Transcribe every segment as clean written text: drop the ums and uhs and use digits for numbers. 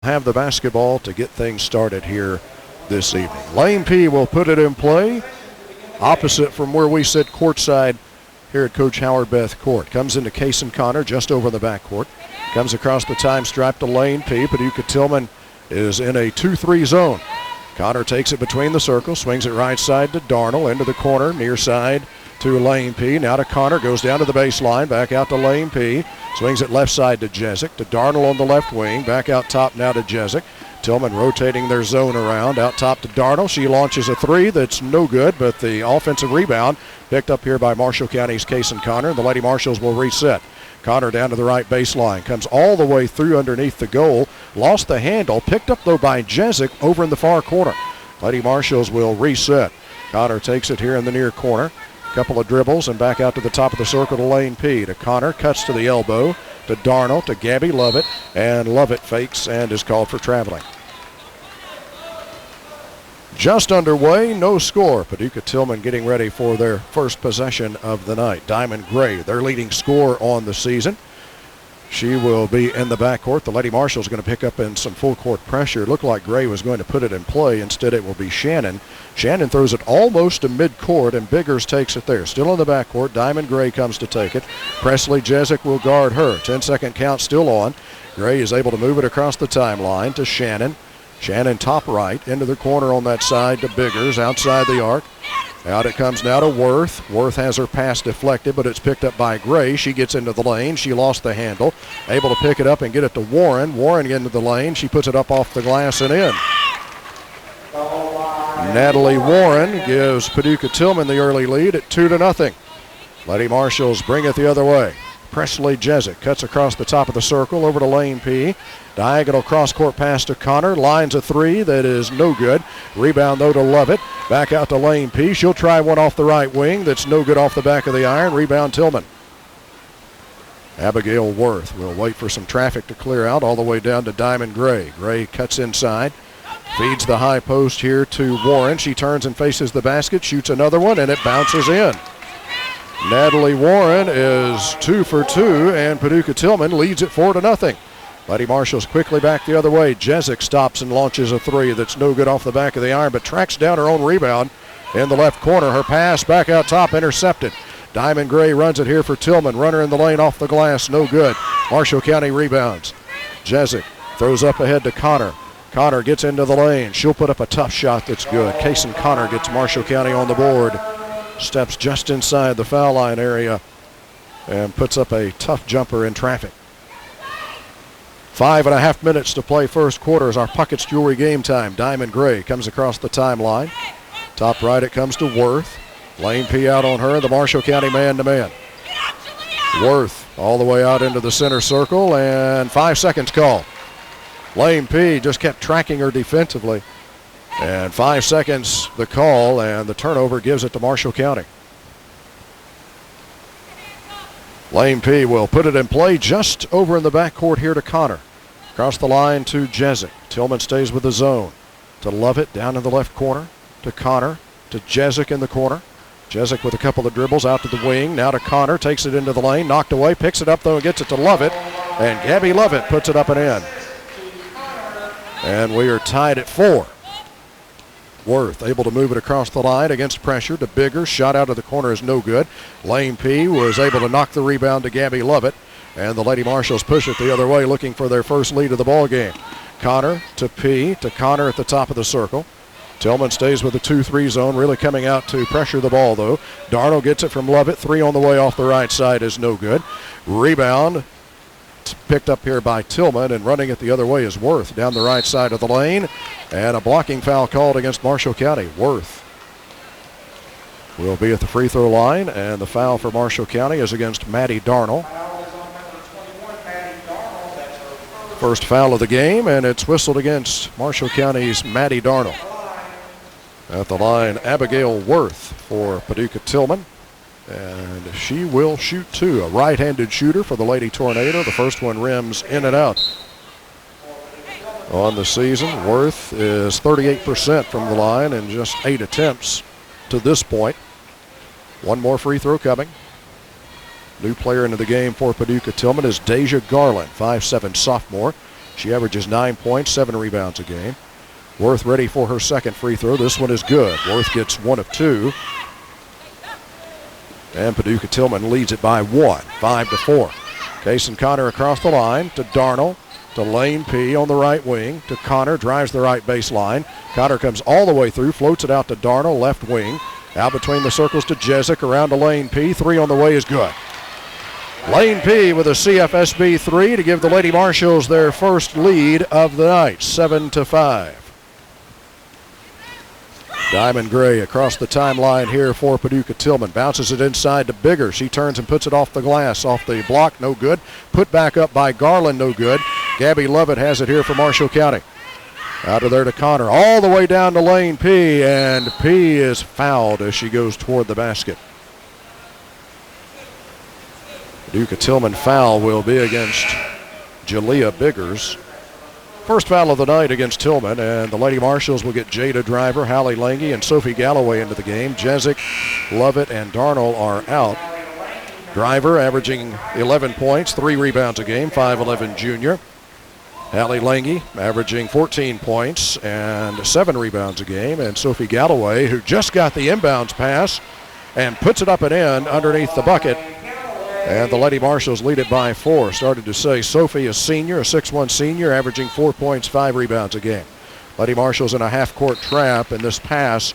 Have the basketball to get things started here this evening. Lane P will put it in play, opposite from where we sit courtside here at Coach Howard Beth Court. Comes into Kason Connor just over the backcourt. Comes across the time stripe to Lane P. Paducah Tillman is in a 2-3 zone. Connor takes it between the circles, swings it right side to Darnell, into the corner, near side to Lane P. Now to Connor, goes down to the baseline, back out to Lane P. Swings it left side to Jezik, to Darnell on the left wing, back out top now to Jezik. Tillman rotating their zone around, out top to Darnell. She launches a three that's no good, but the offensive rebound picked up here by Marshall County's Kason Connor. The Lady Marshalls will reset. Connor down to the right baseline, comes all the way through underneath the goal, lost the handle, picked up though by Jezik over in the far corner. Lady Marshalls will reset. Connor takes it here in the near corner. Couple of dribbles and back out to the top of the circle to Lane P. To Connor, cuts to the elbow, to Darnell, to Gabby Lovett, and Lovett fakes and is called for traveling. Just underway, no score. Paducah Tillman getting ready for their first possession of the night. Diamond Gray, their leading scorer on the season. She will be in the backcourt. The Lady Marshals going to pick up in some full court pressure. It looked like Gray was going to put it in play. Instead, it will be Shannon. Shannon throws it almost to midcourt, and Biggers takes it there. Still in the backcourt. Diamond Gray comes to take it. Presley Jezik will guard her. 10-second count still on. Gray is able to move it across the timeline to Shannon. Shannon top right, into the corner on that side to Biggers, outside the arc. Out it comes now to Worth. Worth has her pass deflected, but it's picked up by Gray. She gets into the lane. She lost the handle. Able to pick it up and get it to Warren. Warren into the lane. She puts it up off the glass and in. Natalie Warren gives Paducah Tillman the early lead at 2-0. Lady Marshalls bring it the other way. Presley Jezik cuts across the top of the circle over to Lane P. Diagonal cross-court pass to Connor. Lines a three that is no good. Rebound, though, to Lovett. Back out to Lane P. She'll try one off the right wing. That's no good off the back of the iron. Rebound, Tillman. Abigail Worth will wait for some traffic to clear out all the way down to Diamond Gray. Gray cuts inside. Feeds the high post here to Warren. She turns and faces the basket. Shoots another one, and it bounces in. Natalie Warren is 2 for 2, and Paducah Tillman leads it 4-0. Lady Marshalls quickly back the other way. Jezik stops and launches a three that's no good off the back of the iron, but tracks down her own rebound in the left corner. Her pass back out top, intercepted. Diamond Gray runs it here for Tillman. Runner in the lane off the glass, no good. Marshall County rebounds. Jezik throws up ahead to Connor. Connor gets into the lane. She'll put up a tough shot that's good. Kason Connor gets Marshall County on the board. Steps just inside the foul line area and puts up a tough jumper in traffic. 5.5 minutes to play first quarter as our Puckett's Jewelry game time. Diamond Gray comes across the timeline. Top right it comes to Worth. Lane P out on her, the Marshall County man-to-man. Worth all the way out into the center circle, and 5 seconds called. Lane P just kept tracking her defensively. And 5 seconds the call, and the turnover gives it to Marshall County. Lane P will put it in play just over in the backcourt here to Connor. Across the line to Jezik. Tillman stays with the zone. To Lovett down in the left corner. To Connor. To Jezik in the corner. Jezik with a couple of dribbles out to the wing. Now to Connor. Takes it into the lane. Knocked away. Picks it up though and gets it to Lovett. And Gabby Lovett puts it up and in. And we are tied at 4. Worth able to move it across the line against pressure to Biggers. Shot out of the corner is no good. Lane P was able to knock the rebound to Gabby Lovett. And the Lady Marshalls push it the other way, looking for their first lead of the ball game. Connor to P, to Connor at the top of the circle. Tillman stays with the 2-3 zone, really coming out to pressure the ball, though. Darnell gets it from Lovett. 3 on the way off the right side is no good. Rebound picked up here by Tilghman, and running it the other way is Worth down the right side of the lane. And a blocking foul called against Marshall County. Worth will be at the free throw line, and the foul for Marshall County is against Maddie Darnell. First foul of the game, and it's whistled against Marshall County's Maddie Darnell. At the line, Abigail Worth for Paducah Tillman. And she will shoot 2. A right-handed shooter for the Lady Tornado. The first one rims in and out. On the season, Worth is 38% from the line in just 8 attempts to this point. One more free throw coming. New player into the game for Paducah Tillman is Deja Garland, 5'7" sophomore. She averages 9 points, 7 rebounds a game. Worth ready for her second free throw. This one is good. Worth gets 1 of 2. And Paducah Tillman leads it by 1, 5-4. Kaysen Connor across the line to Darnell, to Lane P on the right wing, to Connor, drives the right baseline. Connor comes all the way through, floats it out to Darnell, left wing. Out between the circles to Jezik, around to Lane P. 3 on the way is good. Lane P with a CFSB 3 to give the Lady Marshals their first lead of the night, 7-5. Diamond Gray across the timeline here for Paducah Tillman. Bounces it inside to Bigger. She turns and puts it off the glass. Off the block, no good. Put back up by Garland, no good. Gabby Lovett has it here for Marshall County. Out of there to Connor. All the way down to Lane P. And P is fouled as she goes toward the basket. Paducah Tillman foul will be against Jalea Biggers. First foul of the night against Tilghman, and the Lady Marshals will get Jada Driver, Hallie Lange, and Sophie Galloway into the game. Jezik, Lovett, and Darnell are out. Driver averaging 11 points, 3 rebounds a game, 5'11 junior. Hallie Lange averaging 14 points and 7 rebounds a game. And Sophie Galloway, who just got the inbounds pass and puts it up and in underneath the bucket. And the Lady Marshals lead it by 4. Started to say Sophie, a senior, a 6'1 senior, averaging 4 points, 5 rebounds a game. Lady Marshals in a half-court trap, and this pass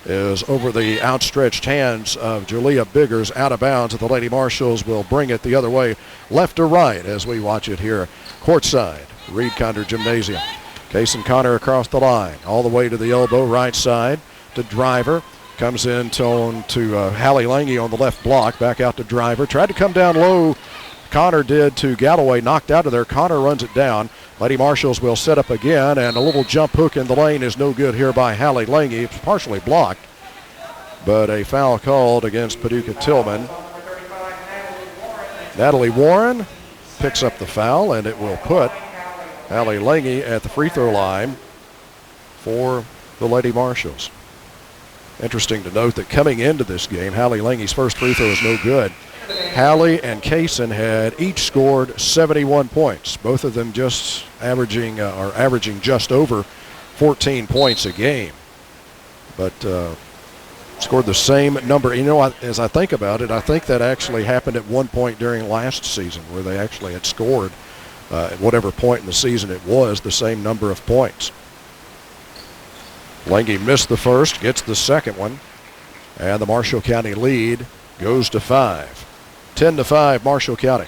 is over the outstretched hands of Jalea Biggers, out of bounds. The Lady Marshals will bring it the other way, left to right, as we watch it here courtside, Reed Conder Gymnasium. Kaysen Connor across the line, all the way to the elbow, right side to Driver. Comes in to Hallie Lange on the left block, back out to Driver. Tried to come down low, Connor did, to Galloway, knocked out of there. Connor runs it down. Lady Marshals will set up again, and a little jump hook in the lane is no good here by Hallie Lange. It's partially blocked, but a foul called against Paducah Tillman. Natalie Warren picks up the foul, and it will put Hallie Lange at the free throw line for the Lady Marshals. Interesting to note that coming into this game, Hallie Lange's first free throw is no good. Hallie and Kaysen had each scored 71 points. Both of them just averaging just over 14 points a game. But scored the same number. You know, as I think about it, I think that actually happened at one point during last season where they actually had scored at whatever point in the season it was, the same number of points. Lange missed the first, gets the second one, and the Marshall County lead goes to 5. 10-5 Marshall County.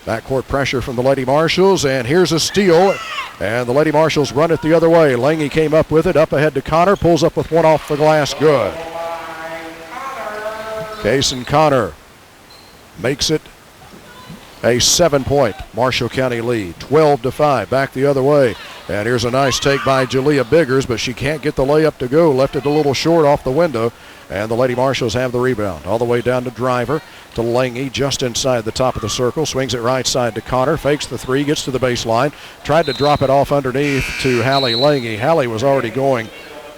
Backcourt pressure from the Lady Marshals, and here's a steal, and the Lady Marshals run it the other way. Lange came up with it, up ahead to Connor, pulls up with one off the glass, good. Kaysen Connor makes it a 7-point Marshall County lead, 12-5, back the other way. And here's a nice take by Jalea Biggers, but she can't get the layup to go. Left it a little short off the window, and the Lady Marshals have the rebound. All the way down to Driver, to Lange, just inside the top of the circle. Swings it right side to Connor, fakes the 3, gets to the baseline. Tried to drop it off underneath to Hallie Lange. Hallie was already going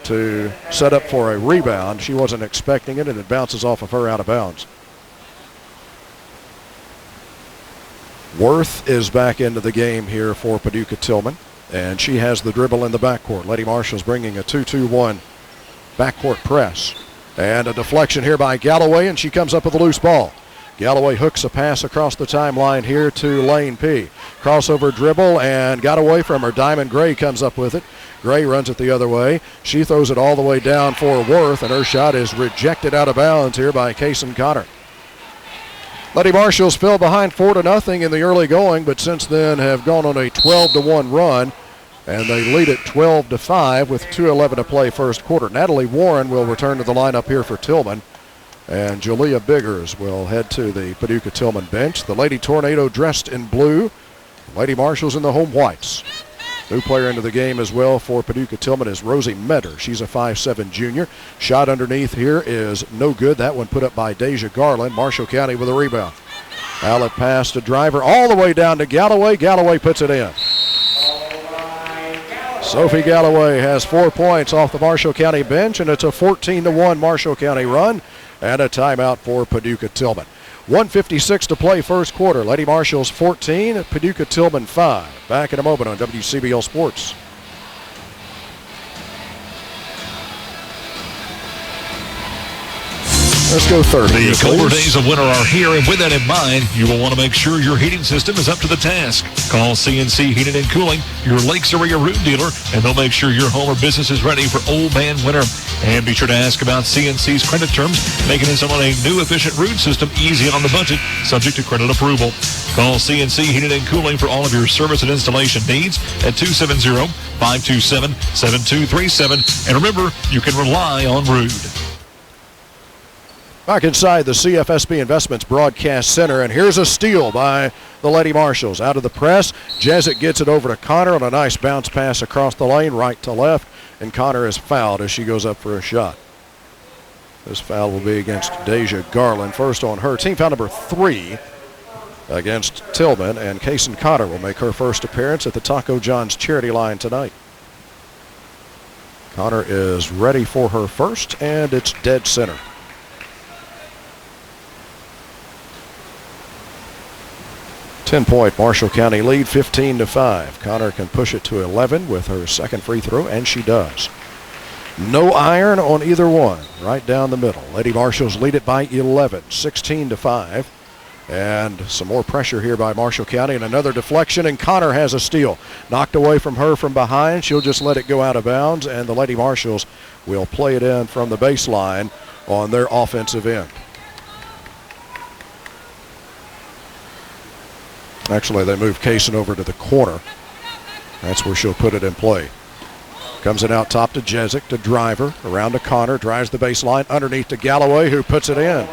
to set up for a rebound. She wasn't expecting it, and it bounces off of her out of bounds. Worth is back into the game here for Paducah Tillman, and she has the dribble in the backcourt. Lady Marshals bringing a 2-2-1 backcourt press. And a deflection here by Galloway, and she comes up with a loose ball. Galloway hooks a pass across the timeline here to Lane P. Crossover dribble and got away from her. Diamond Gray comes up with it. Gray runs it the other way. She throws it all the way down for Worth, and her shot is rejected out of bounds here by Kaysen Connor. Lady Marshals fell behind 4-0 in the early going, but since then have gone on a 12-1 run, and they lead it 12-5 with 2:11 to play first quarter. Natalie Warren will return to the lineup here for Tilghman, and Jalea Biggers will head to the Paducah Tillman bench. The Lady Tornado dressed in blue, Lady Marshals in the home whites. New player into the game as well for Paducah Tillman is Rosie Metter. She's a 5'7 junior. Shot underneath here is no good. That one put up by Deja Garland. Marshall County with a rebound. Outlet pass to Driver all the way down to Galloway. Galloway puts it in. Sophie Galloway has 4 points off the Marshall County bench, and it's a 14-1 Marshall County run and a timeout for Paducah Tillman. 1:56 to play first quarter. Lady Marshals 14, Paducah Tillman 5. Back in a moment on WCBL Sports. Let's go third. The colder days of winter are here, and with that in mind, you will want to make sure your heating system is up to the task. Call CNC Heating and Cooling, your Lakes area root dealer, and they'll make sure your home or business is ready for old man winter. And be sure to ask about CNC's credit terms, making installing a new efficient root system easy on the budget, subject to credit approval. Call CNC Heating and Cooling for all of your service and installation needs at 270-527-7237. And remember, you can rely on Rude. Back inside the CFSB Investments Broadcast Center, and here's a steal by the Lady Marshals. Out of the press, Jezik gets it over to Connor on a nice bounce pass across the lane, right to left, and Connor is fouled as she goes up for a shot. This foul will be against Deja Garland. First on her. Team foul number 3 against Tilghman, and Kaysen Connor will make her first appearance at the Taco John's charity line tonight. Connor is ready for her first, and it's dead center. 10-point Marshall County lead, 15-5. Connor can push it to 11 with her second free throw, and she does. No iron on either one, right down the middle. Lady Marshals lead it by 11, 16-5. And some more pressure here by Marshall County, and another deflection, and Connor has a steal. Knocked away from her from behind. She'll just let it go out of bounds, and the Lady Marshals will play it in from the baseline on their offensive end. Actually, they move Kaysen over to the corner. That's where she'll put it in play. Comes it out top to Jezik, to Driver, around to Connor, drives the baseline, underneath to Galloway, who puts it in.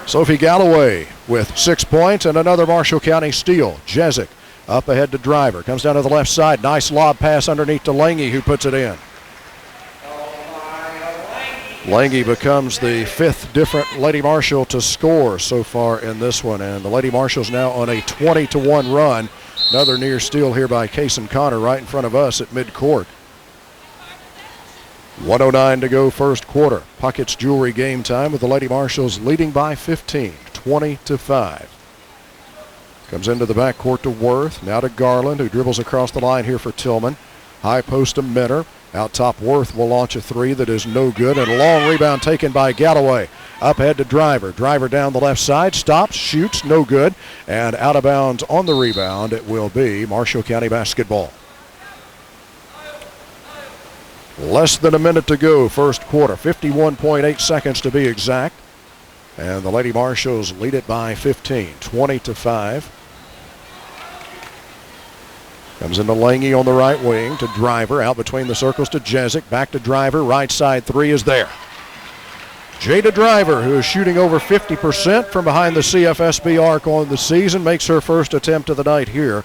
Sophie Galloway with 6 points and another Marshall County steal. Jezik up ahead to Driver, comes down to the left side, nice lob pass underneath to Lange, who puts it in. Lange becomes the 5th different Lady Marshal to score so far in this one, and the Lady Marshals now on a 20-1 run. Another near steal here by Kaysen Connor right in front of us at midcourt. 1:09 to go first quarter. Puckett's Jewelry game time with the Lady Marshals leading by 15, 20-5. Comes into the backcourt to Worth, now to Garland, who dribbles across the line here for Tillman. High post to Minner. Out top, Worth will launch a three that is no good, and a long rebound taken by Galloway. Up ahead to Driver. Driver down the left side, stops, shoots, no good, and out of bounds on the rebound. It will be Marshall County basketball. Less than a minute to go first quarter, 51.8 seconds to be exact. And the Lady Marshals lead it by 15, 20-5. Comes into Lange on the right wing to Driver, out between the circles to Jezik, back to Driver, right side three is there. Jada Driver, who is shooting over 50% from behind the CFSB arc on the season, makes her first attempt of the night here.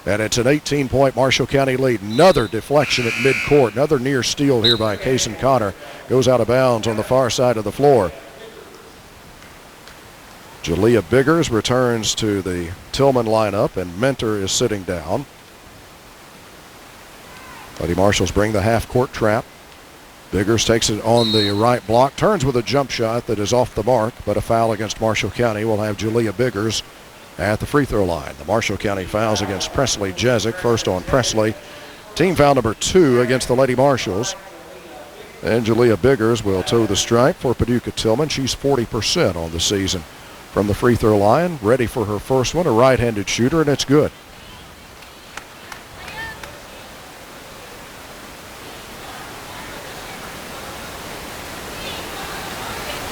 And it's an 18-point Marshall County lead. Another deflection at midcourt, another near steal here by Kaysen Connor. Goes out of bounds on the far side of the floor. Jalea Biggers returns to the Tillman lineup, and Mentor is sitting down. Lady Marshals bring the half-court trap. Biggers takes it on the right block, turns with a jump shot that is off the mark, but a foul against Marshall County will have Jalea Biggers at the free throw line. The Marshall County fouls against Presley Jezik, first on Presley. Team foul number 2 against the Lady Marshals. And Jalea Biggers will toe the stripe for Paducah Tillman. She's 40% on the season from the free throw line, ready for her first one, a right-handed shooter, and it's good.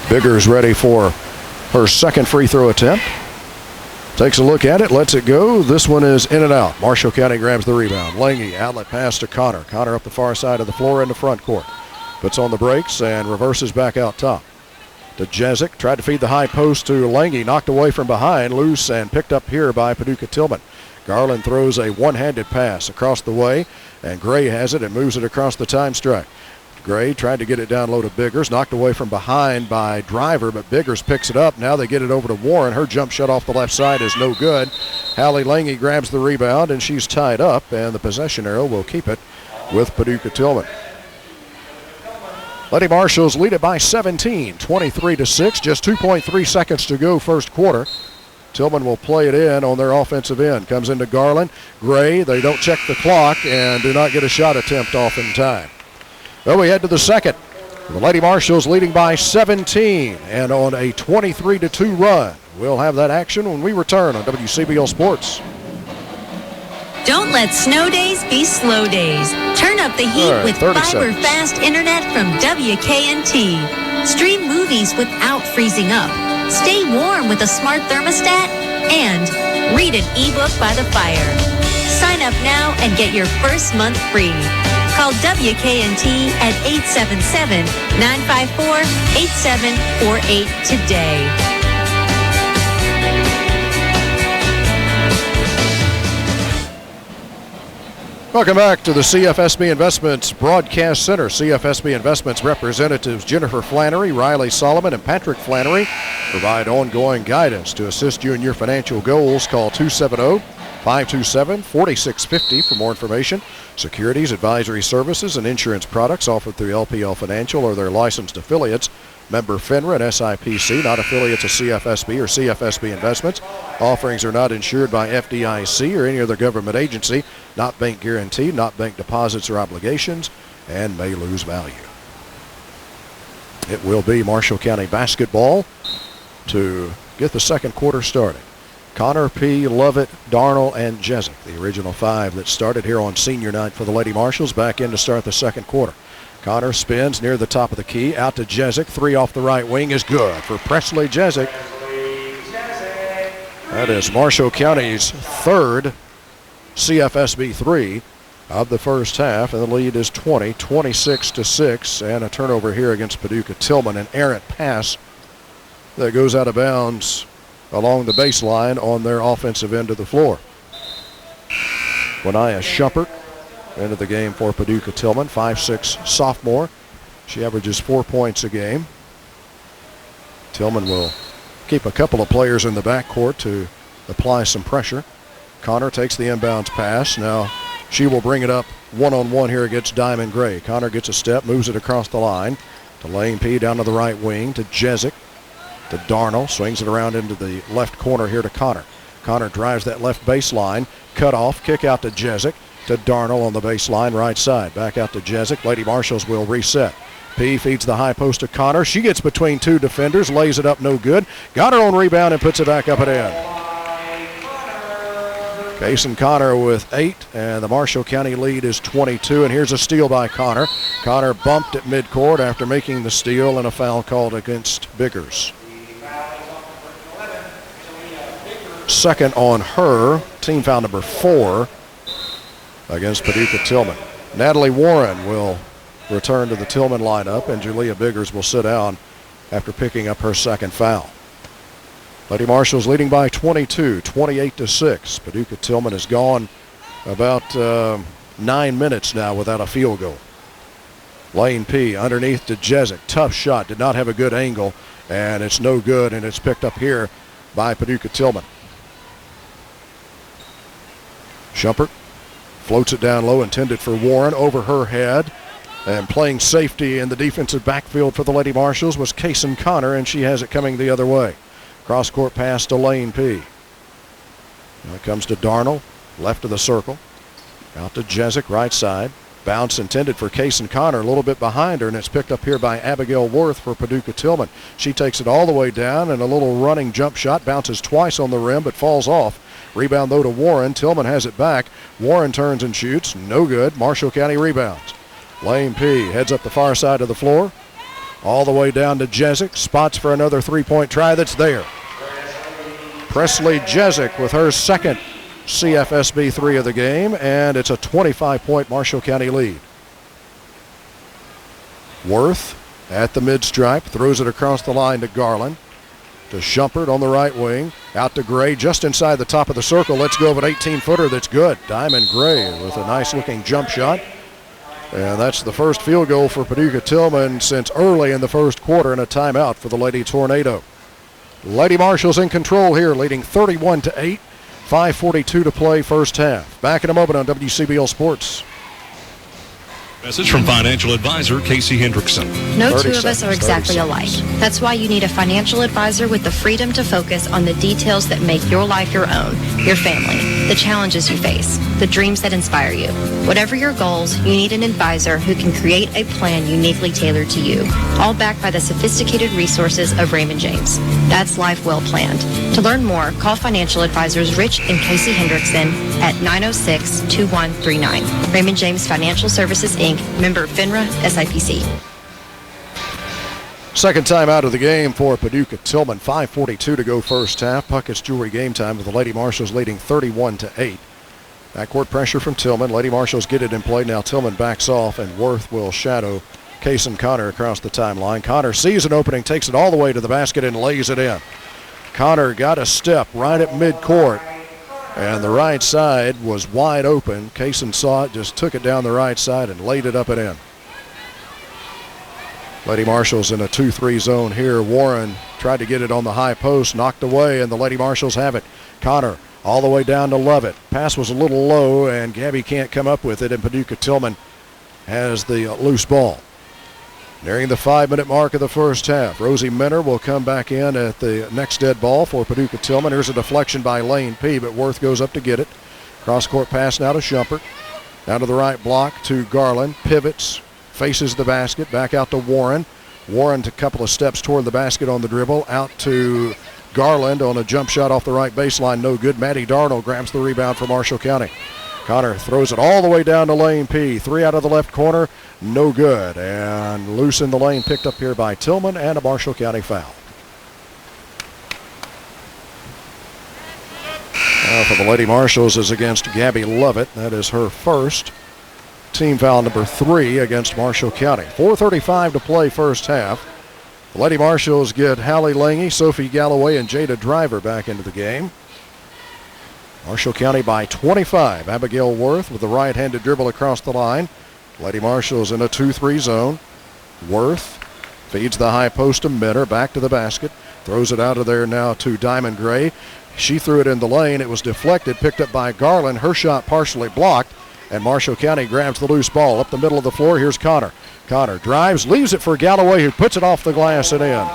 Biggers ready for her second free throw attempt. Takes a look at it, lets it go. This one is in and out. Marshall County grabs the rebound. Lange, outlet pass to Connor. Connor up the far side of the floor in the front court. Puts on the brakes and reverses back out top. To Jezik, tried to feed the high post to Lange, knocked away from behind, loose and picked up here by Paducah Tillman. Garland throws a one-handed pass across the way, and Gray has it and moves it across the time stripe. Gray tried to get it down low to Biggers, knocked away from behind by Driver, but Biggers picks it up. Now they get it over to Warren. Her jump shot off the left side is no good. Hallie Lange grabs the rebound, and she's tied up, and the possession arrow will keep it with Paducah Tillman. Lady Marshalls lead it by 17, 23-6. Just 2.3 seconds to go first quarter. Tillman will play it in on their offensive end. Comes into Garland. Gray, they don't check the clock and do not get a shot attempt off in time. Well, we head to the second. The Lady Marshalls leading by 17 and on a 23-2 run. We'll have that action when we return on WCBL Sports. Don't let snow days be slow days. Turn up the heat with fiber-fast internet from WKNT. Stream movies without freezing up. Stay warm with a smart thermostat. And read an ebook by the fire. Sign up now and get your first month free. Call WKNT at 877-954-8748 today. Welcome back to the CFSB Investments Broadcast Center. CFSB Investments representatives Jennifer Flannery, Riley Solomon, and Patrick Flannery provide ongoing guidance to assist you in your financial goals. Call 270-527-4650 for more information. Securities, advisory services, and insurance products offered through LPL Financial or their licensed affiliates. Member FINRA and SIPC, not affiliates of CFSB or CFSB Investments. Offerings are not insured by FDIC or any other government agency, not bank guaranteed, not bank deposits or obligations, and may lose value. It will be Marshall County basketball to get the second quarter started. Connor, P., Lovett, Darnell, and Jezik, the original five that started here on senior night for the Lady Marshalls, back in to start the second quarter. Connor spins near the top of the key, out to Jezik. Three off the right wing is good for Presley Jezik. That is Marshall County's third CFSB three of the first half, and the lead is 26-6, and a turnover here against Paducah Tillman, an errant pass that goes out of bounds along the baseline on their offensive end of the floor. Winaya Shumpert into the game for Paducah Tillman, 5'6" sophomore. She averages 4 points a game. Tillman will keep a couple of players in the backcourt to apply some pressure. Connor takes the inbounds pass. Now she will bring it up one-on-one here against Diamond Gray. Connor gets a step, moves it across the line to Lane P. down to the right wing to Jezik, to Darnell, swings it around into the left corner here to Connor. Connor drives that left baseline, cut off, kick out to Jezik, to Darnell on the baseline right side. Back out to Jezik. Lady Marshalls will reset. P feeds the high post to Connor. She gets between two defenders, lays it up no good. Got her own rebound and puts it back up and in. Kason Connor with 8, and the Marshall County lead is 22. And here's a steal by Connor. Connor bumped at midcourt after making the steal, and a foul called against Biggers. Second on her, team foul number 4 against Paducah Tillman. Natalie Warren will return to the Tillman lineup, and Julia Biggers will sit down after picking up her second foul. Lady Marshalls leading by 22, 28-6. Paducah Tillman has gone about 9 minutes now without a field goal. Lane P. underneath to Jezik. Tough shot, did not have a good angle, and it's no good, and it's picked up here by Paducah Tillman. Shumpert floats it down low, intended for Warren, over her head. And playing safety in the defensive backfield for the Lady Marshalls was Kason Connor, and she has it coming the other way. Cross-court pass to Lane P. Now it comes to Darnell, left of the circle. Out to Jezik, right side. Bounce intended for Kason Connor, a little bit behind her, and it's picked up here by Abigail Worth for Paducah Tillman. She takes it all the way down, and a little running jump shot, bounces twice on the rim, but falls off. Rebound, though, to Warren. Tillman has it back. Warren turns and shoots. No good. Marshall County rebounds. Lane P. heads up the far side of the floor. All the way down to Jezik. Spots for another three-point try that's there. Presley Jezik with her second CFSB 3 of the game, and it's a 25-point Marshall County lead. Worth at the mid-stripe, throws it across the line to Garland. To Shumpert on the right wing. Out to Gray just inside the top of the circle. Let's go of an 18-footer that's good. Diamond Gray with a nice-looking jump shot. And that's the first field goal for Paducah Tillman since early in the first quarter, and a timeout for the Lady Tornado. Lady Marshalls in control here, leading 31-8. 5:42 to play first half. Back in a moment on WCBL Sports. Message from financial advisor Casey Hendrickson. No two of us are exactly alike. That's why you need a financial advisor with the freedom to focus on the details that make your life your own, your family, the challenges you face, the dreams that inspire you. Whatever your goals, you need an advisor who can create a plan uniquely tailored to you, all backed by the sophisticated resources of Raymond James. That's life well planned. To learn more, call financial advisors Rich and Casey Hendrickson at 906-2139. Raymond James Financial Services, Inc., member FINRA, SIPC. Second time out of the game for Paducah Tillman. 5:42 to go first half. Puckett's Jewelry game time with the Lady Marshals leading 31-8. Backcourt pressure from Tillman. Lady Marshals get it in play. Now Tillman backs off, and Worth will shadow Kaysen Connor across the timeline. Connor sees an opening, takes it all the way to the basket, and lays it in. Connor got a step right at midcourt, and the right side was wide open. Kaysen saw it, just took it down the right side and laid it up and in. Lady Marshals in a 2-3 zone here. Warren tried to get it on the high post, knocked away, and the Lady Marshals have it. Connor all the way down to Lovett. Pass was a little low, and Gabby can't come up with it, and Paducah Tillman has the loose ball. Nearing the 5-minute mark of the first half. Rosie Minner will come back in at the next dead ball for Paducah Tillman. Here's a deflection by Lane P., but Worth goes up to get it. Cross-court pass now to Shumpert. Down to the right block to Garland. Pivots, faces the basket, back out to Warren. Warren a couple of steps toward the basket on the dribble. Out to Garland on a jump shot off the right baseline. No good. Maddie Darnell grabs the rebound for Marshall County. Connor throws it all the way down to Lane P. 3 out of the left corner. No good. And loose in the lane, picked up here by Tillman, and a Marshall County foul. Now for the Lady Marshals is against Gabby Lovett. That is her first. Team foul number 3 against Marshall County. 4:35 to play first half. The Lady Marshals get Hallie Lange, Sophie Galloway, and Jada Driver back into the game. Marshall County by 25. Abigail Worth with the right-handed dribble across the line. Lady Marshals in a 2-3 zone. Worth feeds the high post to Minner. Back to the basket. Throws it out of there now to Diamond Gray. She threw it in the lane. It was deflected. Picked up by Garland. Her shot partially blocked. And Marshall County grabs the loose ball. Up the middle of the floor. Here's Connor. Connor drives. Leaves it for Galloway, who puts it off the glass and in.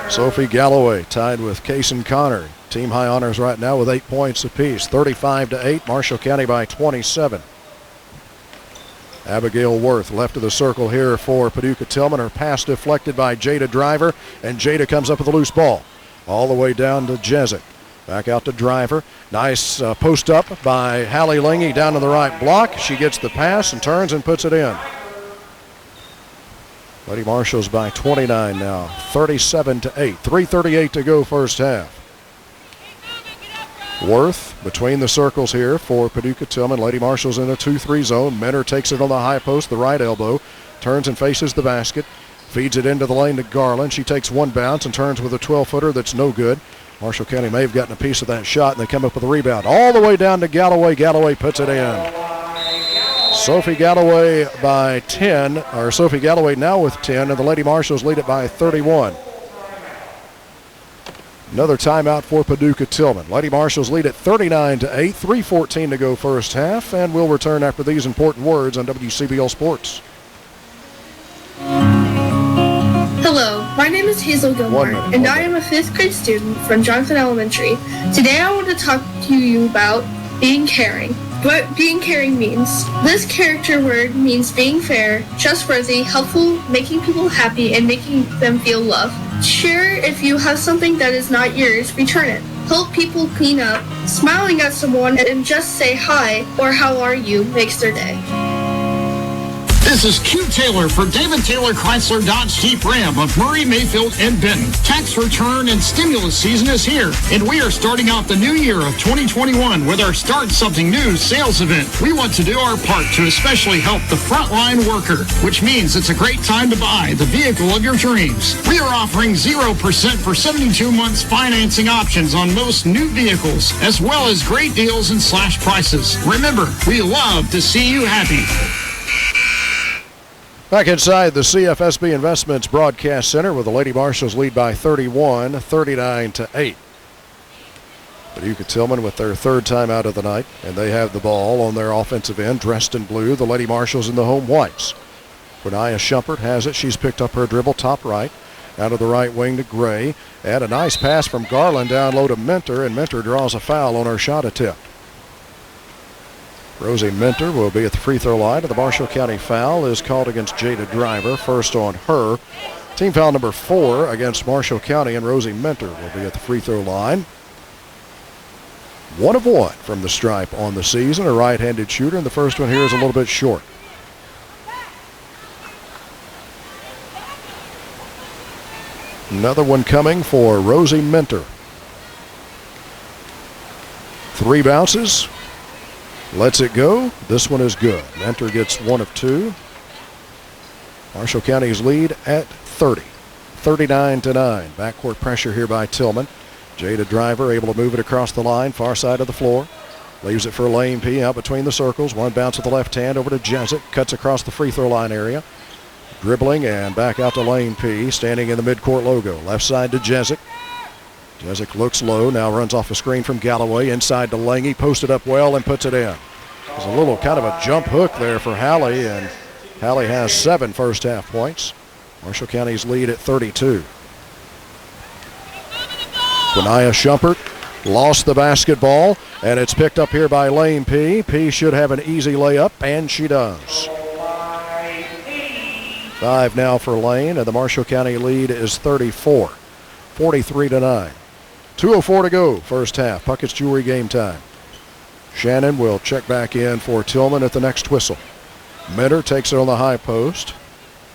Sophie Galloway tied with Kaysen Connor. Team high honors right now with 8 points apiece. 35-8. Marshall County by 27. Abigail Worth left of the circle here for Paducah Tillman. Her pass deflected by Jada Driver, and Jada comes up with a loose ball. All the way down to Jezik. Back out to Driver. Nice post up by Hallie Lange down to the right block. She gets the pass and turns and puts it in. Lady Marshals by 29 now. 37-8. 3:38 to go first half. Worth between the circles here for Paducah Tillman. Lady Marshals in a 2-3 zone. Minner takes it on the high post, the right elbow. Turns and faces the basket. Feeds it into the lane to Garland. She takes one bounce and turns with a 12-footer that's no good. Marshall County may have gotten a piece of that shot, and they come up with a rebound. All the way down to Galloway. Galloway puts it in. Sophie Galloway by 10, or Sophie Galloway now with 10, and the Lady Marshals lead it by 31. Another timeout for Paducah Tillman. Lady Marshals lead at 39-8, 3:14 to go first half, and we'll return after these important words on WCBL Sports. Hello, my name is Hazel Gilmore, and I am a 5th grade student from Johnson Elementary. Today I want to talk to you about being caring. What being caring means. This character word means being fair, trustworthy, helpful, making people happy, and making them feel loved. Share if you have something that is not yours, return it. Help people clean up. Smiling at someone and just say hi or how are you makes their day. This is Q Taylor for David Taylor Chrysler Dodge Jeep Ram of Murray, Mayfield, and Benton. Tax return and stimulus season is here, and we are starting out the new year of 2021 with our Start Something New sales event. We want to do our part to especially help the frontline worker, which means it's a great time to buy the vehicle of your dreams. We are offering 0% for 72 months financing options on most new vehicles, as well as great deals and slash prices. Remember, we love to see you happy. Back inside the CFSB Investments Broadcast Center with the Lady Marshals lead by 31, 39-8. Paducah Tillman with their third time out of the night, and they have the ball on their offensive end, dressed in blue. The Lady Marshals in the home whites. Quinaya Shumpert has it. She's picked up her dribble, top right. Out of the right wing to Gray. And a nice pass from Garland down low to Mentor, and Mentor draws a foul on her shot attempt. Rosie Mentor will be at the free throw line, and the Marshall County foul is called against Jada Driver. First on her. Team foul number 4 against Marshall County, and Rosie Mentor will be at the free throw line. 1 of 1 from the stripe on the season, a right-handed shooter, and the first one here is a little bit short. Another one coming for Rosie Mentor. 3 bounces. Lets it go. This one is good. Mentor gets 1 of 2. Marshall County's lead at 30. 39-9. Backcourt pressure here by Tillman. Jada Driver able to move it across the line, far side of the floor. Leaves it for Lane P out between the circles. One bounce with the left hand over to Jezik. Cuts across the free throw line area. Dribbling and back out to Lane P. Standing in the midcourt logo. Left side to Jezik. Jezik looks low. Now runs off a screen from Galloway. Inside to Lange. Posted up well and puts it in. There's a little kind of a jump hook there for Halley, and Halley has 7 first half points. Marshall County's lead at 32. Quinaya Shumpert lost the basketball, and it's picked up here by Lane P. P should have an easy layup, and she does. 5 now for Lane, and the Marshall County lead is 34. 43-9. 2:04 to go, first half. Puckett's Jewelry game time. Shannon will check back in for Tillman at the next whistle. Minter takes it on the high post.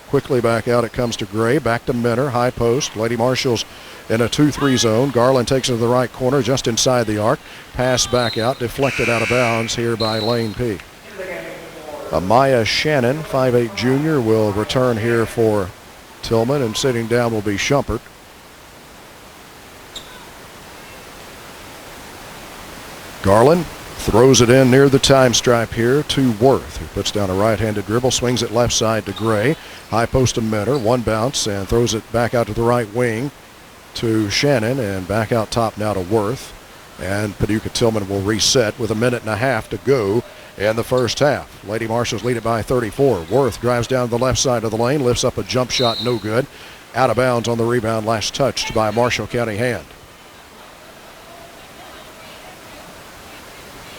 Quickly back out it comes to Gray. Back to Minter, high post. Lady Marshals in a 2-3 zone. Garland takes it to the right corner, just inside the arc. Pass back out, deflected out of bounds here by Lane P. Amaya Shannon, 5'8 junior, will return here for Tillman, and sitting down will be Shumpert. Garland throws it in near the time stripe here to Worth, who puts down a right-handed dribble, swings it left side to Gray. High post to Minter, 1 bounce, and throws it back out to the right wing to Shannon, and back out top now to Worth. And Paducah Tillman will reset with 1.5 minutes to go in the first half. Lady Marshals lead it by 34. Worth drives down the left side of the lane, lifts up a jump shot, no good. Out of bounds on the rebound, last touched by a Marshall County hand.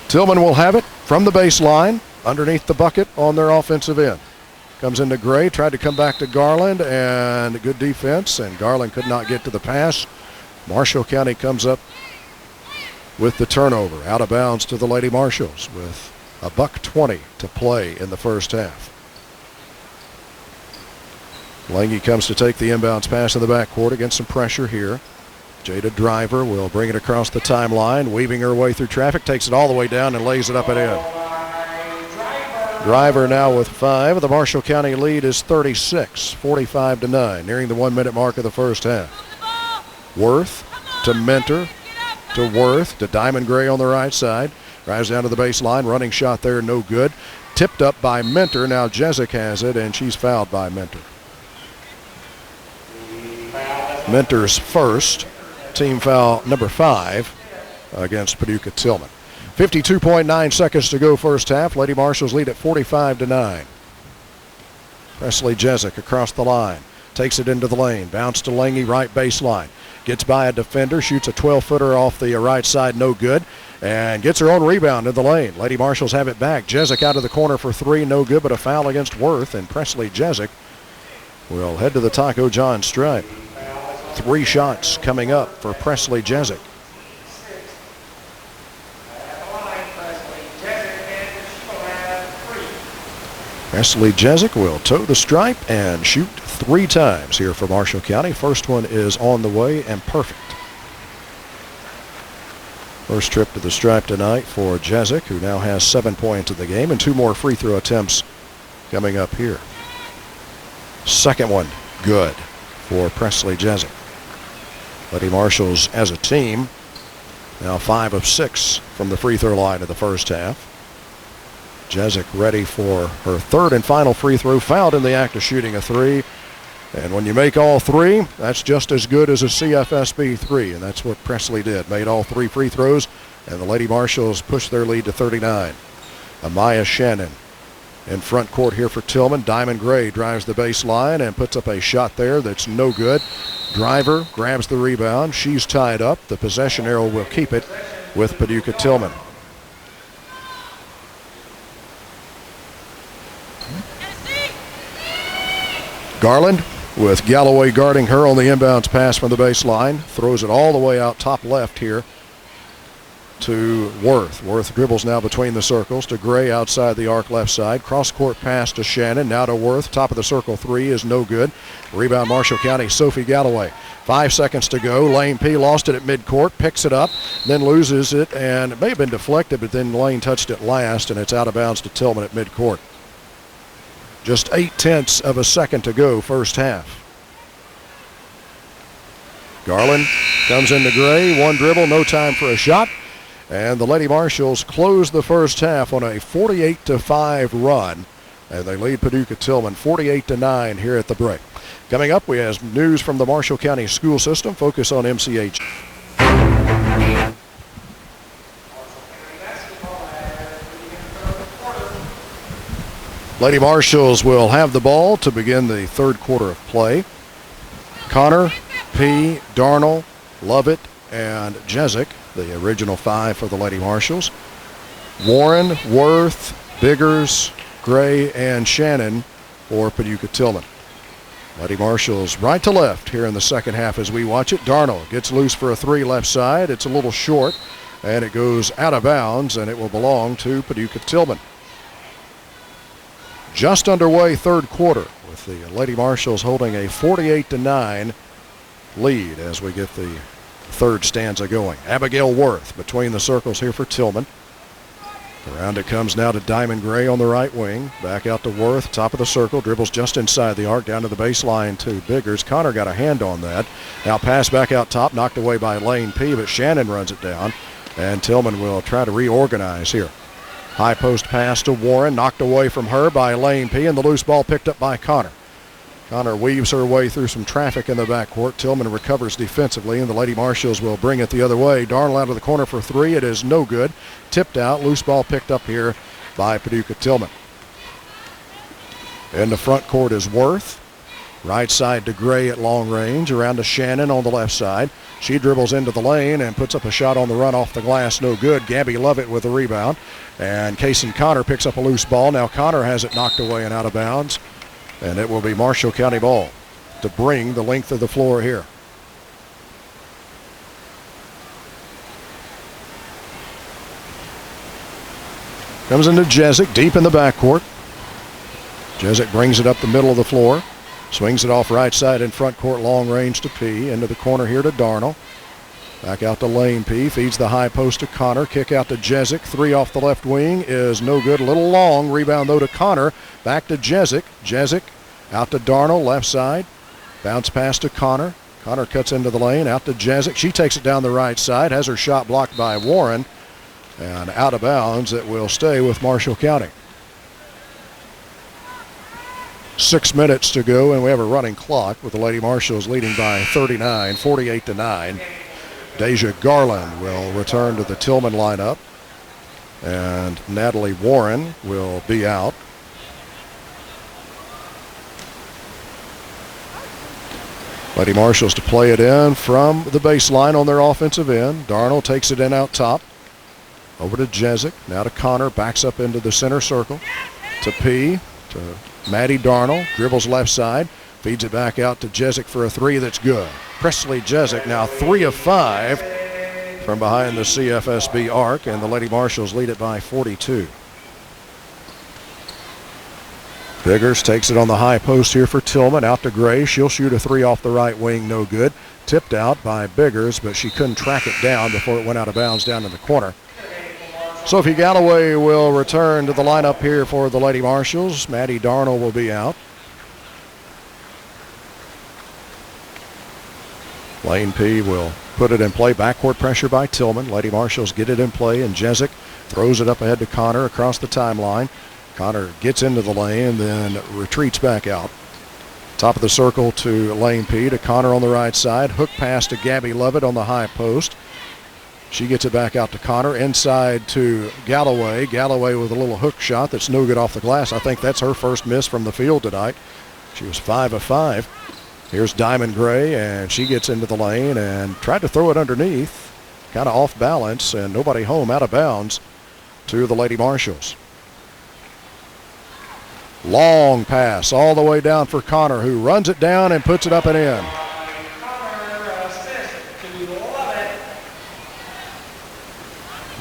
Tillman will have it from the baseline, underneath the bucket on their offensive end. Comes into Gray, tried to come back to Garland, and good defense, and Garland could not get to the pass. Marshall County comes up with the turnover. Out of bounds to the Lady Marshals with $1:20 to play in the first half. Lange comes to take the inbounds pass in the backcourt against some pressure here. Jada Driver will bring it across the timeline, weaving her way through traffic, takes it all the way down and lays it up and in. Driver now with 5. The Marshall County lead is 36, 45-9, nearing the 1 minute mark of the first half. Worth to Mentor, to Worth, to Diamond Gray on the right side. Drives down to the baseline, running shot there, no good. Tipped up by Mentor, now Jezik has it, and she's fouled by Mentor. Mentor's first. Team foul number 5 against Paducah Tillman. 52.9 seconds to go first half. Lady Marshals lead at 45-9. Presley Jezik across the line. Takes it into the lane. Bounce to Lange, right baseline. Gets by a defender. Shoots a 12-footer off the right side, no good. And gets her own rebound in the lane. Lady Marshals have it back. Jezik out of the corner for 3, no good, but a foul against Worth. And Presley Jezik will head to the Taco John stripe. 3 shots coming up for Presley Jezik. Presley Jezik will toe the stripe and shoot 3 times here for Marshall County. First one is on the way and perfect. First trip to the stripe tonight for Jezik, who now has 7 points in the game, and 2 more free throw attempts coming up here. Second one, good for Presley Jezik. Lady Marshals as a team now 5 of 6 from the free throw line in the first half. Jezik ready for her 3rd and final free throw, fouled in the act of shooting a 3. And when you make all three, that's just as good as a CFSB 3, and that's what Presley did. Made all 3 free throws, and the Lady Marshals pushed their lead to 39. Amaya Shannon in front court here for Tillman. Diamond Gray drives the baseline and puts up a shot there that's no good. Driver grabs the rebound. She's tied up. The possession arrow will keep it with Paducah Tillman. Garland with Galloway guarding her on the inbounds pass from the baseline. Throws it all the way out top left here to Worth. Worth dribbles now between the circles to Gray outside the arc left side. Cross-court pass to Shannon. Now to Worth. Top of the circle 3 is no good. Rebound Marshall County, Sophie Galloway. 5 seconds to go. Lane P lost it at midcourt. Picks it up, then loses it, and it may have been deflected, but then Lane touched it last, and it's out of bounds to Tillman at midcourt. Just 0.8 of a second to go, first half. Garland comes into Gray. 1 dribble, no time for a shot. And the Lady Marshals close the first half on a 48-5 run. And they lead Paducah Tillman 48-9 here at the break. Coming up, we have news from the Marshall County school system. Focus on MCH. Lady Marshals will have the ball to begin the third quarter of play. Connor, P, Darnell, Lovett, and Jezik, the original 5 for the Lady Marshals. Warren, Worth, Biggers, Gray, and Shannon for Paducah Tillman. Lady Marshals right to left here in the second half as we watch it. Darnell gets loose for a 3 left side. It's a little short, and it goes out of bounds, and it will belong to Paducah Tillman. Just underway third quarter with the Lady Marshals holding a 48-9 lead as we get the third stanza going. Abigail Worth between the circles here for Tillman. Around it comes now to Diamond Gray on the right wing. Back out to Worth, top of the circle. Dribbles just inside the arc, down to the baseline to Biggers. Connor got a hand on that. Now pass back out top, knocked away by Lane P, but Shannon runs it down. And Tillman will try to reorganize here. High post pass to Warren, knocked away from her by Lane P, and the loose ball picked up by Connor. Connor weaves her way through some traffic in the backcourt. Tillman recovers defensively, and the Lady Marshals will bring it the other way. Darnell out of the corner for 3. It is no good. Tipped out. Loose ball picked up here by Paducah Tillman. In the front court is Worth. Right side to Gray at long range. Around to Shannon on the left side. She dribbles into the lane and puts up a shot on the run off the glass. No good. Gabby Lovett with the rebound. And Kaysen Connor picks up a loose ball. Now Connor has it knocked away and out of bounds. And it will be Marshall County ball to bring the length of the floor here. Comes into Jezik, deep in the backcourt. Jezik brings it up the middle of the floor. Swings it off right side in front court, long range to P. Into the corner here to Darnell. Back out to Lane P. Feeds the high post to Connor. Kick out to Jezik. 3 off the left wing is no good. A little long. Rebound though to Connor. Back to Jezik. Jezik out to Darnell, left side. Bounce pass to Connor. Connor cuts into the lane. Out to Jezik. She takes it down the right side. Has her shot blocked by Warren. And out of bounds. It will stay with Marshall County. 6 minutes to go, and we have a running clock with the Lady Marshals leading by 39, 48-9. Deja Garland will return to the Tillman lineup, and Natalie Warren will be out. Lady Marshals to play it in from the baseline on their offensive end. Darnell takes it in out top. Over to Jezik, now to Connor, backs up into the center circle. To P, to Maddie Darnell, dribbles left side, feeds it back out to Jezik for a 3 that's good. Presley Jezik now 3 of 5 from behind the CFSB arc, and the Lady Marshals lead it by 42. Biggers takes it on the high post here for Tillman, out to Gray. She'll shoot a 3 off the right wing, no good. Tipped out by Biggers, but she couldn't track it down before it went out of bounds down in the corner. Sophie Galloway will return to the lineup here for the Lady Marshals. Maddie Darnell will be out. Lane P will put it in play. Backcourt pressure by Tilghman. Lady Marshals get it in play, and Jezik throws it up ahead to Connor across the timeline. Connor gets into the lane, then retreats back out. Top of the circle to Lane P, to Connor on the right side. Hook pass to Gabby Lovett on the high post. She gets it back out to Connor. Inside to Galloway. Galloway with a little hook shot that's no good off the glass. I think that's her first miss from the field tonight. She was 5 of 5. Here's Diamond Gray, and she gets into the lane and tried to throw it underneath. Kind of off balance, and nobody home, out of bounds to the Lady Marshals. Long pass all the way down for Connor, who runs it down and puts it up and in.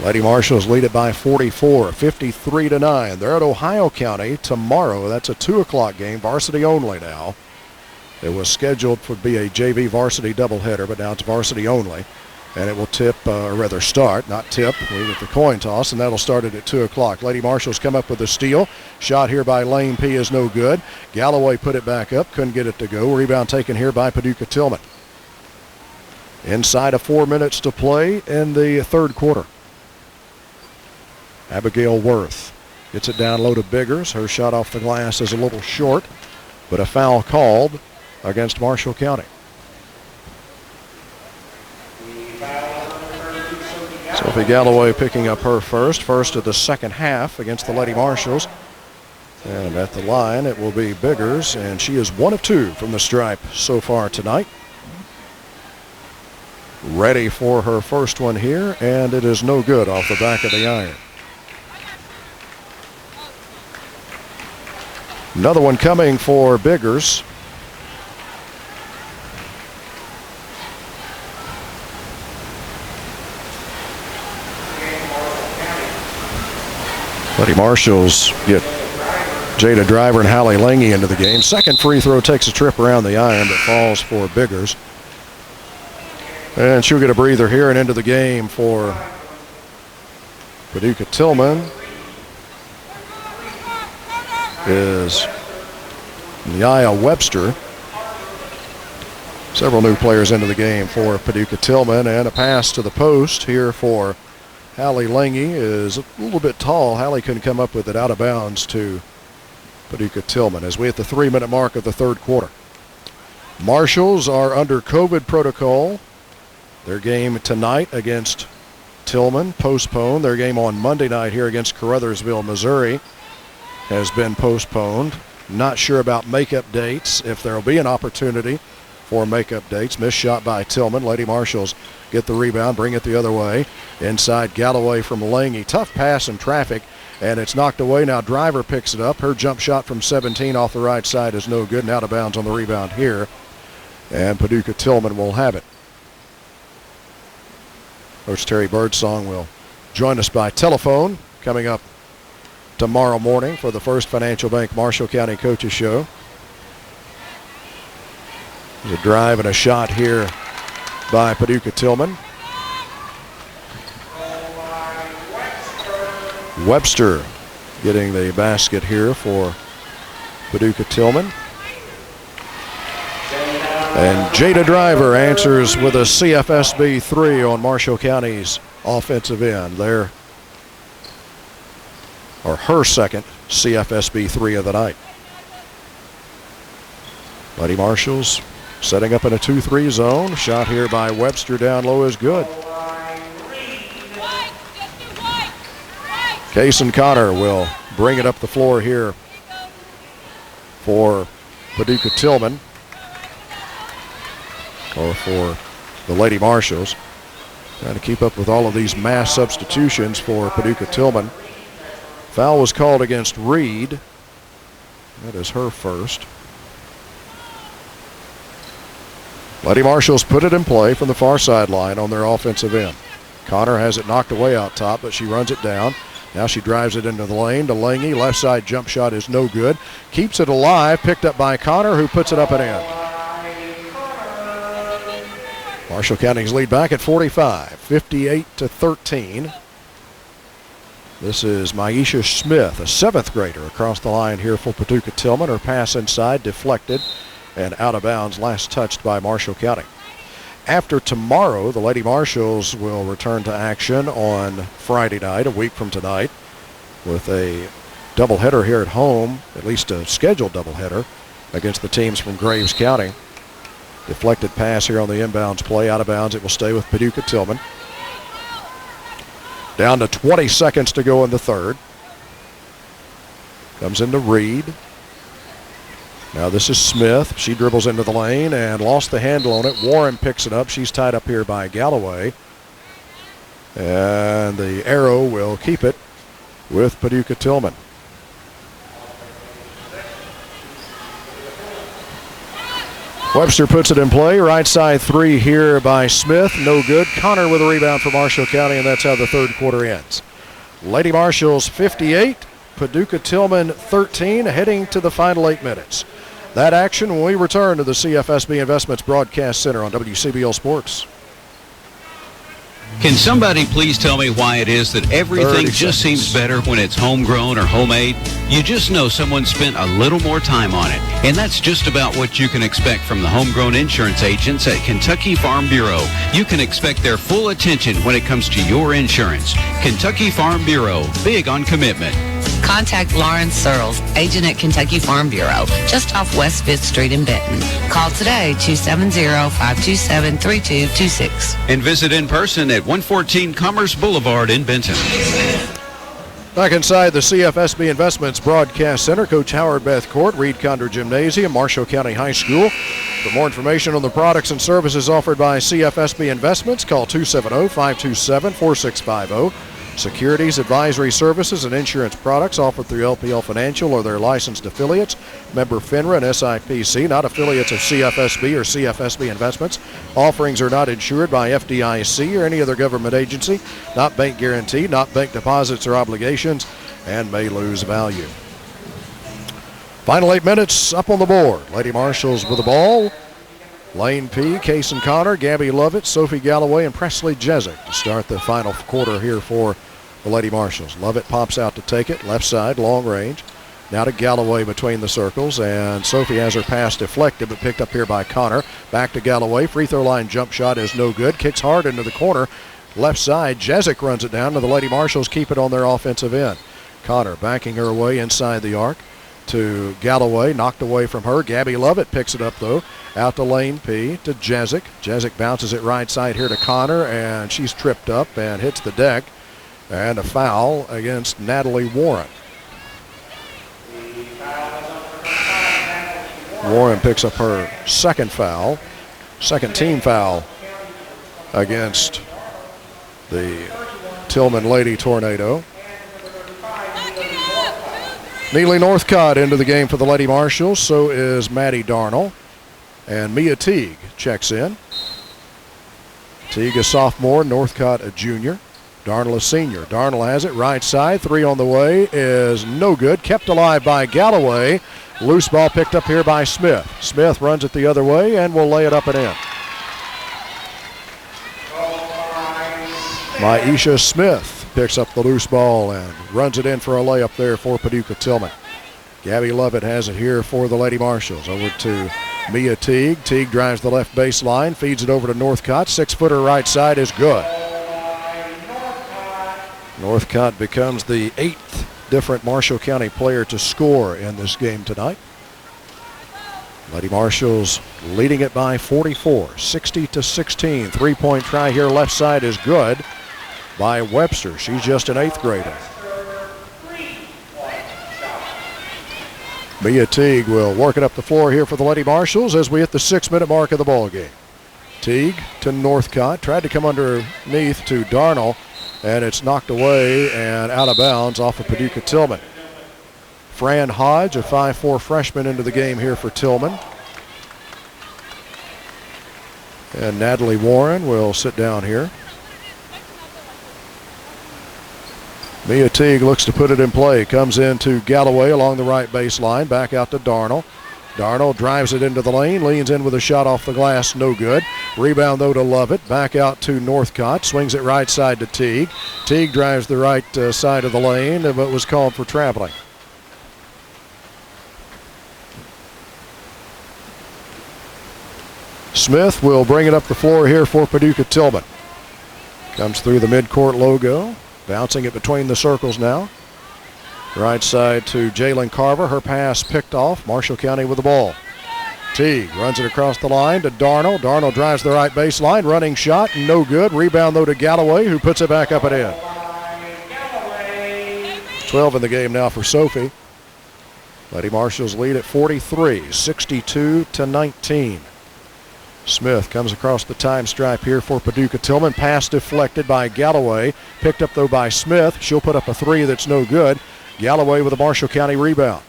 Lady Marshals lead it by 44, 53-9. They're at Ohio County tomorrow. That's a 2 o'clock game, varsity only now. It was scheduled to be a JV varsity doubleheader, but now it's varsity only. And it will tip, or rather start, not tip. We get the coin toss, and that'll start it at 2 o'clock. Lady Marshals come up with a steal. Shot here by Lane P is no good. Galloway put it back up, couldn't get it to go. Rebound taken here by Paducah Tillman. Inside of 4 minutes to play in the third quarter. Abigail Worth gets it down low to Biggers. Her shot off the glass is a little short, but a foul called against Marshall County. Sophie Galloway picking up her first of the second half against the Lady Marshals. And at the line, it will be Biggers, and she is 1 of 2 from the stripe so far tonight. Ready for her first one here, and it is no good off the back of the iron. Another one coming for Biggers. Lady Marshals get Jada Driver and Hallie Lange into the game. Second free throw takes a trip around the iron, but falls for Biggers. And she'll get a breather here and into the game for Paducah Tillman. Is Nia Webster. Several new players into the game for Paducah Tillman, and a pass to the post here for Hallie Lange is a little bit tall. Hallie couldn't come up with it, out of bounds to Paducah Tillman as we hit the 3-minute mark of the third quarter. Marshals are under COVID protocol. Their game tonight against Tillman postponed. Their game on Monday night here against Caruthersville, Missouri has been postponed. Not sure about makeup dates, if there will be an opportunity for makeup dates. Missed shot by Tillman. Lady Marshals get the rebound, bring it the other way. Inside Galloway from Lange. Tough pass in traffic, and it's knocked away. Now Driver picks it up. Her jump shot from 17 off the right side is no good, and out of bounds on the rebound here. And Paducah Tillman will have it. Coach Terry Birdsong will join us by telephone coming up tomorrow morning for the First Financial Bank Marshall County Coaches Show. There's a drive and a shot here by Paducah Tillman. Webster getting the basket here for Paducah Tillman. And Jada Driver answers with a CFSB 3 on Marshall County's offensive end. There, or her second CFSB 3 of the night. Lady Marshals setting up in a 2-3 zone. Shot here by Webster down low is good. Kaysen Connor will bring it up the floor here for Paducah Tillman, or for the Lady Marshals. Trying to keep up with all of these mass substitutions for Paducah Tillman. Foul was called against Reed. That is her first. Lady Marshals put it in play from the far sideline on their offensive end. Connor has it knocked away out top, but she runs it down. Now she drives it into the lane to Lange. Left side jump shot is no good. Keeps it alive, picked up by Connor, who puts it up and in. Marshall County's lead back at 45, 58-13. This is Maisha Smith, a 7th grader, across the line here for Paducah Tillman. Her pass inside, deflected, and out of bounds, last touched by Marshall County. After tomorrow, the Lady Marshals will return to action on Friday night, a week from tonight, with a doubleheader here at home, at least a scheduled doubleheader, against the teams from Graves County. Deflected pass here on the inbounds play. Out of bounds. It will stay with Paducah Tillman. Down to 20 seconds to go in the third. Comes into Reed. Now this is Smith. She dribbles into the lane and lost the handle on it. Warren picks it up. She's tied up here by Galloway. And the Arrow will keep it with Paducah Tillman. Webster puts it in play. Right side three here by Smith. No good. Connor with a rebound for Marshall County, and that's how the third quarter ends. Lady Marshall's 58, Paducah Tillman 13, heading to the final 8 minutes. That action when we return to the CFSB Investments Broadcast Center on WCBL Sports. Can somebody please tell me why it is that everything just seems better when it's homegrown or homemade? You just know someone spent a little more time on it. And that's just about what you can expect from the homegrown insurance agents at Kentucky Farm Bureau. You can expect their full attention when it comes to your insurance. Kentucky Farm Bureau, big on commitment. Contact Lawrence Searles, agent at Kentucky Farm Bureau, just off West 5th Street in Benton. Call today, 270-527-3226. And visit in person at 114 Commerce Boulevard in Benton. Back inside the CFSB Investments Broadcast Center, Coach Howard Beth Court, Reed Condor Gymnasium, Marshall County High School. For more information on the products and services offered by CFSB Investments, call 270-527-4650. Securities, advisory services, and insurance products offered through LPL Financial or their licensed affiliates. Member FINRA and SIPC, not affiliates of CFSB or CFSB Investments. Offerings are not insured by FDIC or any other government agency, not bank guaranteed, not bank deposits or obligations, and may lose value. Final 8 minutes up on the board. Lady Marshalls with the ball. Lane P, Case and Connor, Gabby Lovett, Sophie Galloway, and Presley Jezik to start the final quarter here for the Lady Marshalls. Lovett pops out to take it, left side, long range. Now to Galloway between the circles, and Sophie has her pass deflected, but picked up here by Connor. Back to Galloway, free throw line jump shot is no good, kicks hard into the corner. Left side, Jezik runs it down, and the Lady Marshalls keep it on their offensive end. Connor backing her away inside the arc to Galloway, knocked away from her. Gabby Lovett picks it up, though. Out to Lane P, to Jezik. Jezik bounces it right side here to Connor, and she's tripped up and hits the deck. And a foul against Natalie Warren. Warren picks up her second foul, second team foul against the Tillman Lady Tornado. Neely Northcott into the game for the Lady Marshalls. So is Maddie Darnell. And Mia Teague checks in. Teague a sophomore, Northcott a junior. Darnell a senior. Darnell has it right side. Three on the way is no good. Kept alive by Galloway. Loose ball picked up here by Smith. Smith runs it the other way and will lay it up and in. Maisha Smith picks up the loose ball and runs it in for a layup there for Paducah Tillman. Gabby Lovett has it here for the Lady Marshalls. Over to Mia Teague. Teague drives the left baseline, feeds it over to Northcott. 6-footer right side is good. Northcott becomes the 8th different Marshall County player to score in this game tonight. Lady Marshalls leading it by 44, 60-16. Three-point try here left side is good by Webster. She's just an 8th grader. Mia Teague will work it up the floor here for the Lady Marshalls as we hit the 6-minute mark of the ball game. Teague to Northcott, tried to come underneath to Darnell, and it's knocked away and out of bounds off of Paducah Tillman. Fran Hodge, a 5'4" freshman, into the game here for Tillman. And Natalie Warren will sit down here. Mia Teague looks to put it in play. Comes into Galloway along the right baseline. Back out to Darnell. Darnell drives it into the lane. Leans in with a shot off the glass. No good. Rebound, though, to Lovett. Back out to Northcott. Swings it right side to Teague. Teague drives the right side of the lane, but was called for traveling. Smith will bring it up the floor here for Paducah Tillman. Comes through the midcourt logo. Bouncing it between the circles now. Right side to Jalen Carver. Her pass picked off. Marshall County with the ball. Teague runs it across the line to Darnell. Darnell drives the right baseline. Running shot, no good. Rebound, though, to Galloway, who puts it back up and in. 12 in the game now for Sophie. Lady Marshall's lead at 43, 62-19. Smith comes across the time stripe here for Paducah Tillman. Pass deflected by Galloway. Picked up, though, by Smith. She'll put up a three that's no good. Galloway with a Marshall County rebound.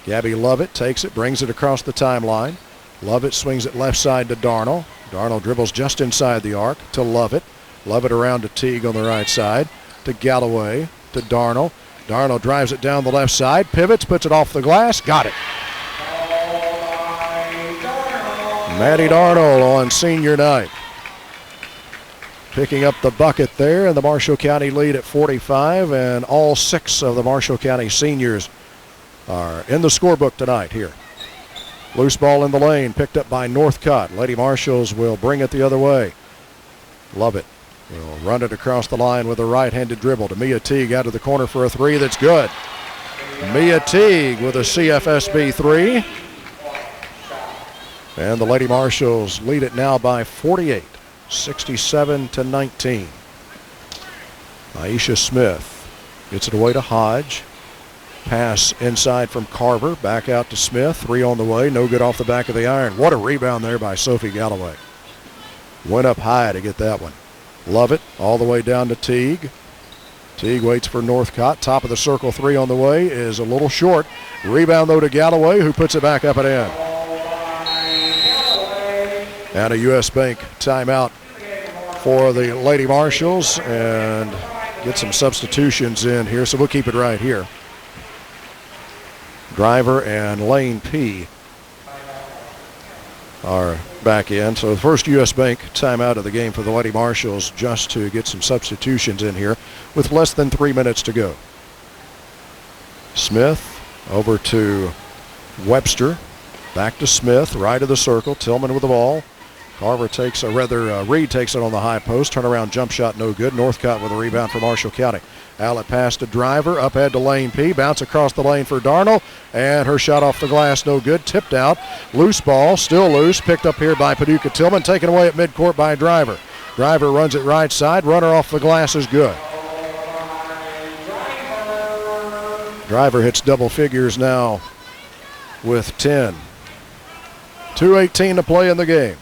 Gabby Lovett takes it, brings it across the timeline. Lovett swings it left side to Darnell. Darnell dribbles just inside the arc to Lovett. Lovett around to Teague on the right side. To Galloway, to Darnell. Darnell drives it down the left side, pivots, puts it off the glass, got it. Maddie Darnell on senior night. Picking up the bucket there, and the Marshall County lead at 45, and all 6 of the Marshall County seniors are in the scorebook tonight here. Loose ball in the lane, picked up by Northcott. Lady Marshalls will bring it the other way. Lovett will run it across the line with a right-handed dribble to Mia Teague out of the corner for a three that's good. Mia Teague with a CFSB three. And the Lady Marshalls lead it now by 48, 67-19. Aisha Smith gets it away to Hodge. Pass inside from Carver, back out to Smith. Three on the way, no good off the back of the iron. What a rebound there by Sophie Galloway. Went up high to get that one. Lovett all the way down to Teague. Teague waits for Northcott. Top of the circle three on the way is a little short. Rebound, though, to Galloway, who puts it back up and in. And a U.S. Bank timeout for the Lady Marshalls, and get some substitutions in here, so we'll keep it right here. Driver and Lane P are back in. So the first U.S. Bank timeout of the game for the Lady Marshalls, just to get some substitutions in here with less than 3 minutes to go. Smith over to Webster. Back to Smith, right of the circle. Tillman with the ball. Carver takes, Reed takes it on the high post. Turnaround jump shot, no good. Northcott with a rebound for Marshall County. Outlet pass to Driver, up ahead to Lane P. Bounce across the lane for Darnell, and her shot off the glass, no good. Tipped out. Loose ball, still loose. Picked up here by Paducah Tillman. Taken away at midcourt by Driver. Driver runs it right side. Runner off the glass is good. Driver hits double figures now with 10. 2:18 to play in the game.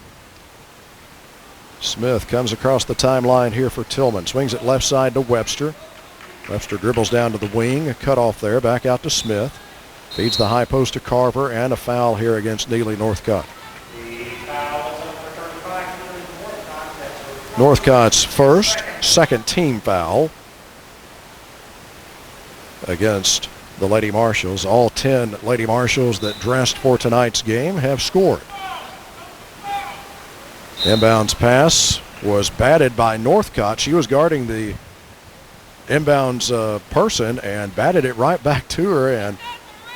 Smith comes across the timeline here for Tillman. Swings it left side to Webster. Webster dribbles down to the wing. A cutoff there. Back out to Smith. Feeds the high post to Carver, and a foul here against Neely Northcott. Northcott's first, second team foul against the Lady Marshalls. All 10 Lady Marshalls that dressed for tonight's game have scored. Inbounds pass was batted by Northcott. She was guarding the inbounds person and batted it right back to her, and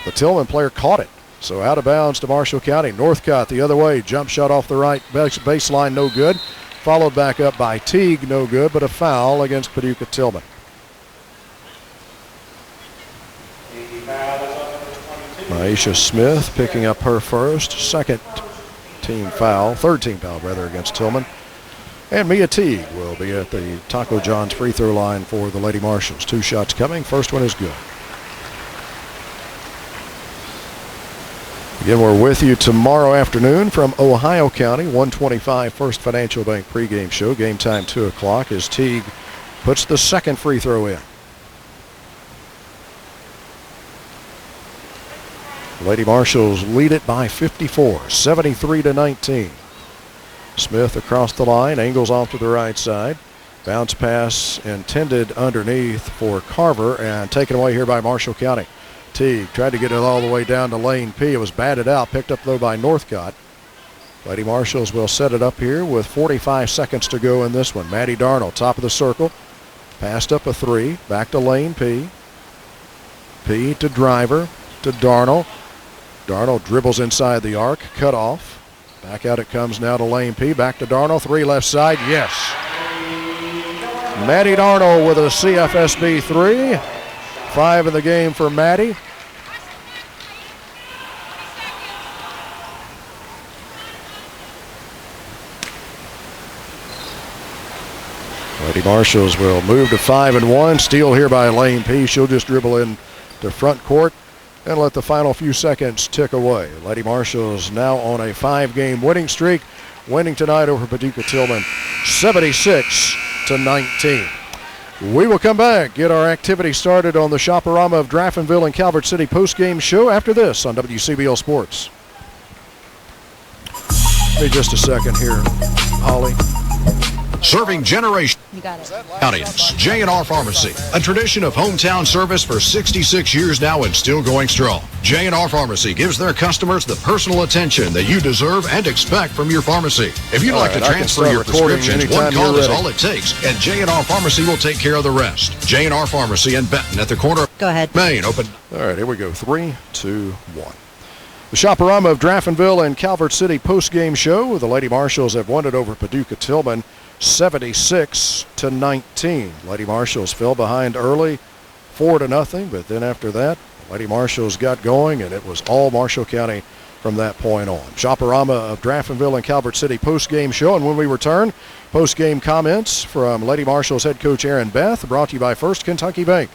the Tillman player caught it. So out of bounds to Marshall County. Northcott the other way. Jump shot off the right baseline, no good. Followed back up by Teague, no good, but a foul against Paducah Tillman. Aisha Smith picking up her first, second team foul, third team foul rather, against Tillman. And Mia Teague will be at the Taco John's free throw line for the Lady Marshalls. 2 shots coming. First one is good. Again, we're with you tomorrow afternoon from Ohio County, 125 First Financial Bank pregame show. Game time 2 o'clock as Teague puts the second free throw in. Lady Marshalls lead it by 54, 73-19. Smith across the line, angles off to the right side. Bounce pass intended underneath for Carver and taken away here by Marshall County. Teague tried to get it all the way down to Lane P. It was batted out, picked up though by Northcott. Lady Marshalls will set it up here with 45 seconds to go in this one. Maddie Darnell, top of the circle. Passed up a three, back to Lane P. P to Driver, to Darnell. Darnell dribbles inside the arc, cut off. Back out it comes now to Lane P. Back to Darnell, three left side, yes. Maddie Darnell with a CFSB three. 5 in the game for Maddie. Lady Marshalls will move to 5-1. Steal here by Lane P. She'll just dribble in to front court and let the final few seconds tick away. Lady Marshalls now on a 5-game winning streak, winning tonight over Paducah Tillman 76-19. We will come back, get our activity started on the Shopperama of Draftonville and Calvert City post-game show after this on WCBL Sports. Give me just a second here, Holly. Serving generations. You got it. Audience, J&R Pharmacy, a tradition of hometown service for 66 years now and still going strong. J&R Pharmacy gives their customers the personal attention that you deserve and expect from your pharmacy. If you'd like to transfer your prescriptions, one call is all it takes, and J&R Pharmacy will take care of the rest. J&R Pharmacy in Benton at the corner of Go ahead. Main. Open. All right, here we go. 3, 2, 1. The Shopperama of Draftonville and Calvert City post-game show. The Lady Marshalls have won it over Paducah Tillman 76-19. Lady Marshalls fell behind early, 4-0, but then after that, Lady Marshalls got going, and it was all Marshall County from that point on. Shopperama of Draftonville and Calvert City post-game show, and when we return, post-game comments from Lady Marshalls head coach Aaron Beth, brought to you by First Kentucky Bank.